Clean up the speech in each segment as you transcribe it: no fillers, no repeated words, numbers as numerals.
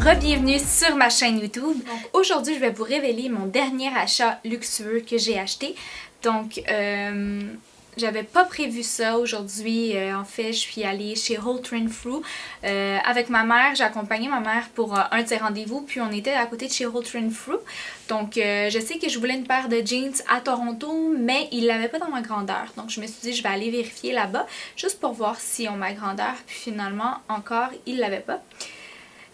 Re-bienvenue sur ma chaîne YouTube. Donc aujourd'hui je vais vous révéler mon dernier achat luxueux que j'ai acheté. Donc j'avais pas prévu ça aujourd'hui. En fait, je suis allée chez Holt Renfrew avec ma mère. J'ai accompagné ma mère pour un de ses rendez-vous. Puis on était à côté de chez Holt Renfrew. Donc je sais que je voulais une paire de jeans à Toronto, mais ils l'avaient pas dans ma grandeur. Donc je me suis dit je vais aller vérifier là-bas juste pour voir si ont ma grandeur. Puis finalement encore ils l'avaient pas.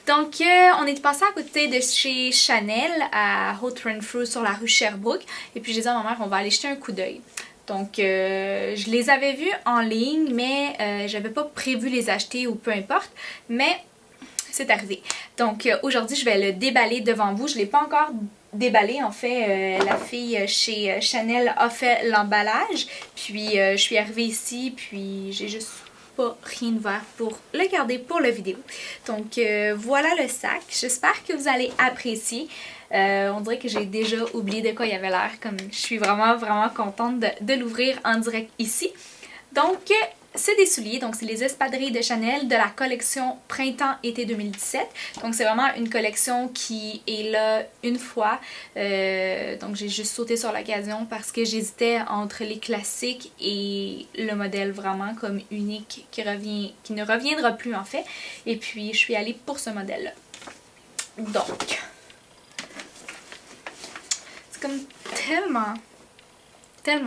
Donc, on est passé à côté de chez Chanel à Holt Renfrew sur la rue Sherbrooke. Et puis, j'ai dit à ma mère, on va aller jeter un coup d'œil. Donc, je les avais vus en ligne, mais j'avais pas prévu les acheter ou peu importe. Mais c'est arrivé. Donc, aujourd'hui, je vais le déballer devant vous. Je l'ai pas encore déballé. En fait, la fille chez Chanel a fait l'emballage. Puis, je suis arrivée ici, puis j'ai juste rien ouvert pour le garder pour la vidéo. Donc voilà le sac. J'espère que vous allez apprécier. On dirait que j'ai déjà oublié de quoi il avait l'air. Comme je suis vraiment contente de l'ouvrir en direct ici. Donc c'est des souliers, donc c'est les espadrilles de Chanel de la collection Printemps-été 2017. Donc c'est vraiment une collection qui est là une fois. Donc j'ai juste sauté sur l'occasion parce que j'hésitais entre les classiques et le modèle vraiment comme unique qui ne reviendra plus en fait. Et puis je suis allée pour ce modèle-là. Donc c'est comme tellement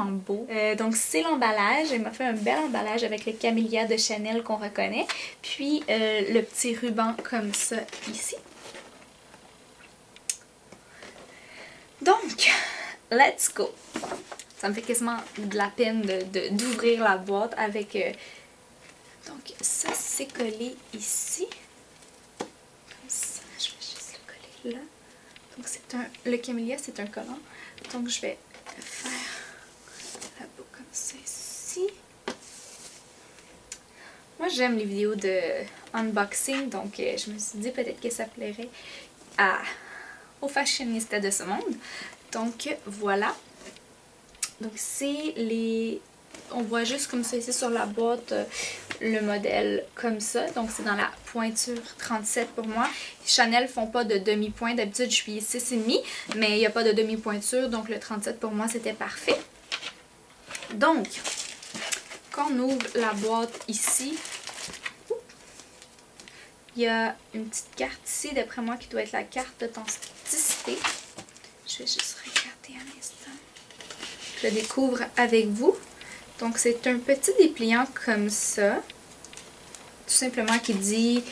beau. Donc c'est l'emballage. Elle m'a fait un bel emballage avec le camélia de Chanel qu'on reconnaît. Puis le petit ruban comme ça ici. Donc, let's go! Ça me fait quasiment de la peine d'ouvrir la boîte avec... Donc ça c'est collé ici. Comme ça, je vais juste le coller là. Donc le camélia c'est un collant. Donc je vais faire la peau comme ça ici. Moi j'aime les vidéos de unboxing, donc je me suis dit peut-être que ça plairait aux fashionistas de ce monde. Donc voilà. Donc c'est les... On voit juste comme ça ici sur la boîte le modèle comme ça. Donc c'est dans la pointure 37 pour moi. Chanel font pas de demi-point. D'habitude je suis 6,5, mais il n'y a pas de demi-pointure. Donc le 37 pour moi c'était parfait. Donc quand on ouvre la boîte ici, il y a une petite carte ici d'après moi qui doit être la carte d'authenticité. Je vais juste regarder un instant. Je le découvre avec vous. Donc c'est un petit dépliant comme ça, tout simplement qui dit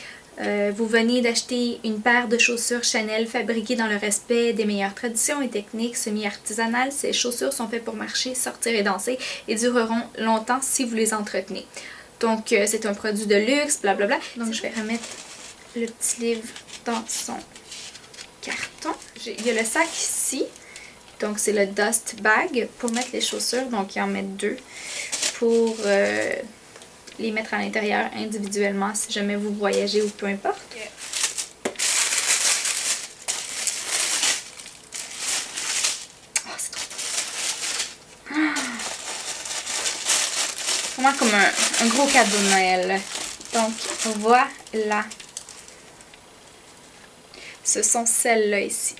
vous venez d'acheter une paire de chaussures Chanel fabriquées dans le respect des meilleures traditions et techniques semi-artisanales. Ces chaussures sont faites pour marcher, sortir et danser et dureront longtemps si vous les entretenez. Donc c'est un produit de luxe, blablabla. Donc je vais remettre le petit livre dans son carton. Il y a le sac ici. Donc c'est le dust bag pour mettre les chaussures. Donc il en met deux pour les mettre à l'intérieur individuellement si jamais vous voyagez ou peu importe. Oh, c'est trop beau. Vraiment comme un gros cadeau de Noël. Donc voilà. Ce sont celles-là ici.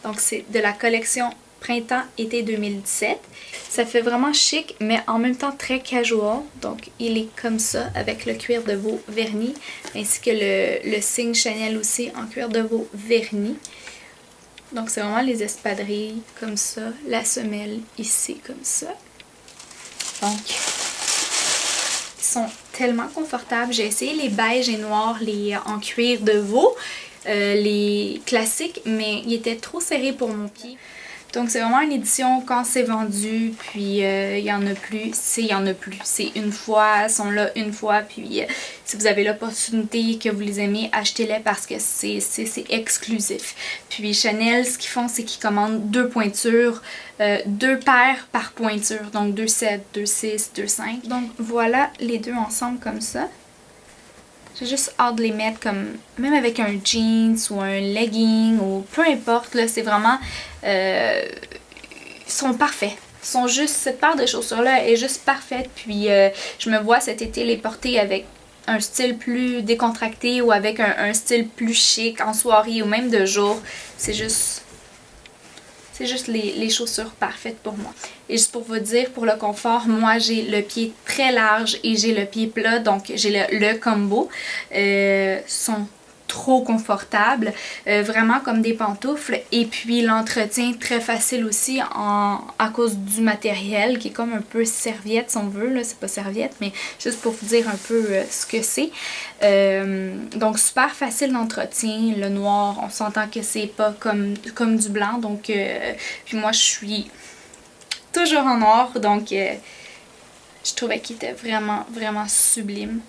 Donc c'est de la collection Printemps-été 2017. Ça fait vraiment chic, mais en même temps très casual. Donc il est comme ça, avec le cuir de veau verni, ainsi que le signe Chanel aussi en cuir de veau verni. Donc c'est vraiment les espadrilles comme ça, la semelle ici comme ça. Donc ils sont tellement confortables. J'ai essayé les beiges et noirs, les en cuir de veau. Les classiques, mais ils étaient trop serrés pour mon pied. Donc c'est vraiment une édition quand c'est vendu, puis il y en a plus, il y en a plus. C'est une fois, elles sont là une fois, puis si vous avez l'opportunité que vous les aimez, achetez-les parce que c'est exclusif. Puis Chanel, ce qu'ils font, c'est qu'ils commandent deux pointures, deux paires par pointure, donc 2 7, 2 6, 2 5. Donc voilà les deux ensemble comme ça. J'ai juste hâte de les mettre comme, même avec un jeans ou un legging ou peu importe, là, c'est vraiment, ils sont parfaits. Ils sont juste, cette paire de chaussures-là est juste parfaite. Puis je me vois cet été les porter avec un style plus décontracté ou avec un style plus chic en soirée ou même de jour. C'est juste les chaussures parfaites pour moi. Et juste pour vous dire, pour le confort, moi j'ai le pied très large et j'ai le pied plat, donc j'ai le combo. Sont trop confortables, vraiment comme des pantoufles. Et puis l'entretien très facile aussi à cause du matériel qui est comme un peu serviette si on veut, là, c'est pas serviette, mais juste pour vous dire un peu ce que c'est. Donc super facile d'entretien, le noir, on s'entend que c'est pas comme du blanc, donc puis moi je suis toujours en noir, donc je trouvais qu'il était vraiment sublime.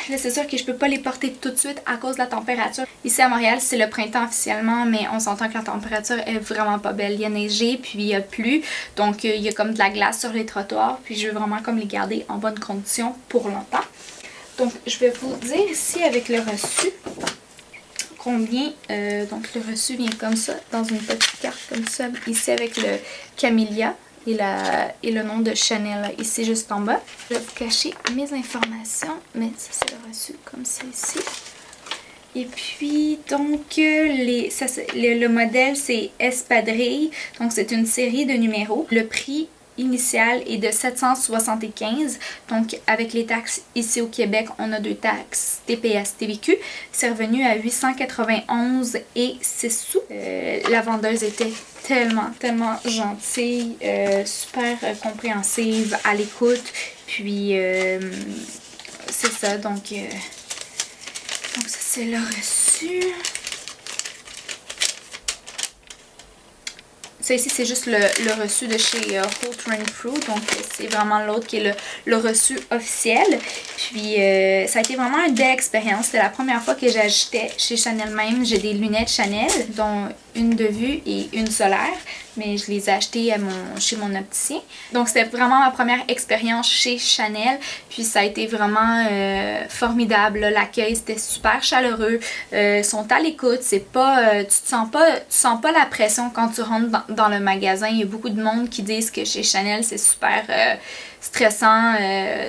Là, c'est sûr que je peux pas les porter tout de suite à cause de la température. Ici à Montréal, c'est le printemps officiellement, mais on s'entend que la température est vraiment pas belle. Il y a neigé, puis il y a plu, donc il y a comme de la glace sur les trottoirs, puis je veux vraiment comme les garder en bonne condition pour longtemps. Donc, je vais vous dire ici avec le reçu combien. Donc, le reçu vient comme ça, dans une petite carte comme ça, ici avec le Camellia. Et le nom de Chanel ici juste en bas. Je vais vous cacher mes informations, mais ça c'est le reçu comme ça ici. Et puis donc le modèle c'est Espadrille, donc c'est une série de numéros. Le prix initial est de 775, donc avec les taxes ici au Québec, on a 2 taxes TPS TVQ, c'est revenu à 891 et 6 sous. La vendeuse était tellement gentille, super compréhensive, à l'écoute, puis c'est ça, donc ça c'est le reçu. Ça ici, c'est juste le reçu de chez Holt Renfrew, donc c'est vraiment l'autre qui est le reçu officiel. Puis ça a été vraiment une belle expérience. C'était la première fois que j'achetais chez Chanel même. J'ai des lunettes Chanel, dont une de vue et une solaire, mais je les ai achetées chez mon opticien. Donc c'était vraiment ma première expérience chez Chanel, puis ça a été vraiment formidable. L'accueil c'était super chaleureux, ils sont à l'écoute, c'est pas, tu sens pas la pression quand tu rentres dans le magasin. Il y a beaucoup de monde qui disent que chez Chanel c'est super stressant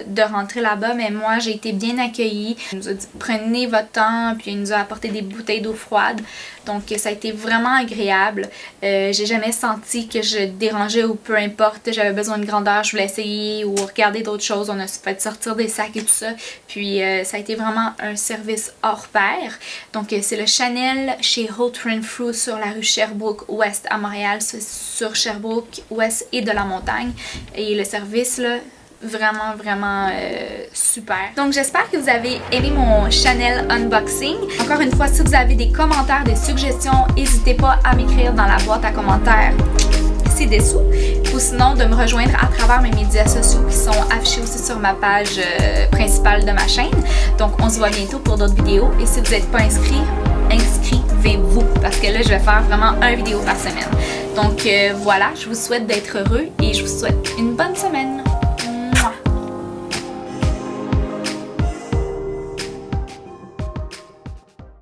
de rentrer là-bas, mais moi j'ai été bien accueillie. Il nous a dit prenez votre temps, puis il nous a apporté des bouteilles d'eau froide, donc ça a été vraiment agréable. J'ai jamais senti que je dérangeais ou peu importe, j'avais besoin de grandeur, je voulais essayer ou regarder d'autres choses. On a fait sortir des sacs et tout ça, puis ça a été vraiment un service hors pair. Donc c'est le Chanel chez Holt Renfrew sur la rue Sherbrooke-Ouest à Montréal, sur Sherbrooke-Ouest et de la Montagne, et le service là vraiment super. Donc j'espère que vous avez aimé mon Chanel unboxing. Encore une fois, si vous avez des commentaires, des suggestions, n'hésitez pas à m'écrire dans la boîte à commentaires ci-dessous, ou sinon de me rejoindre à travers mes médias sociaux qui sont affichés aussi sur ma page principale de ma chaîne. Donc on se voit bientôt pour d'autres vidéos, et si vous n'êtes pas inscrit, inscrivez-vous, parce que là je vais faire vraiment une vidéo par semaine. Donc voilà, je vous souhaite d'être heureux et je vous souhaite une bonne semaine.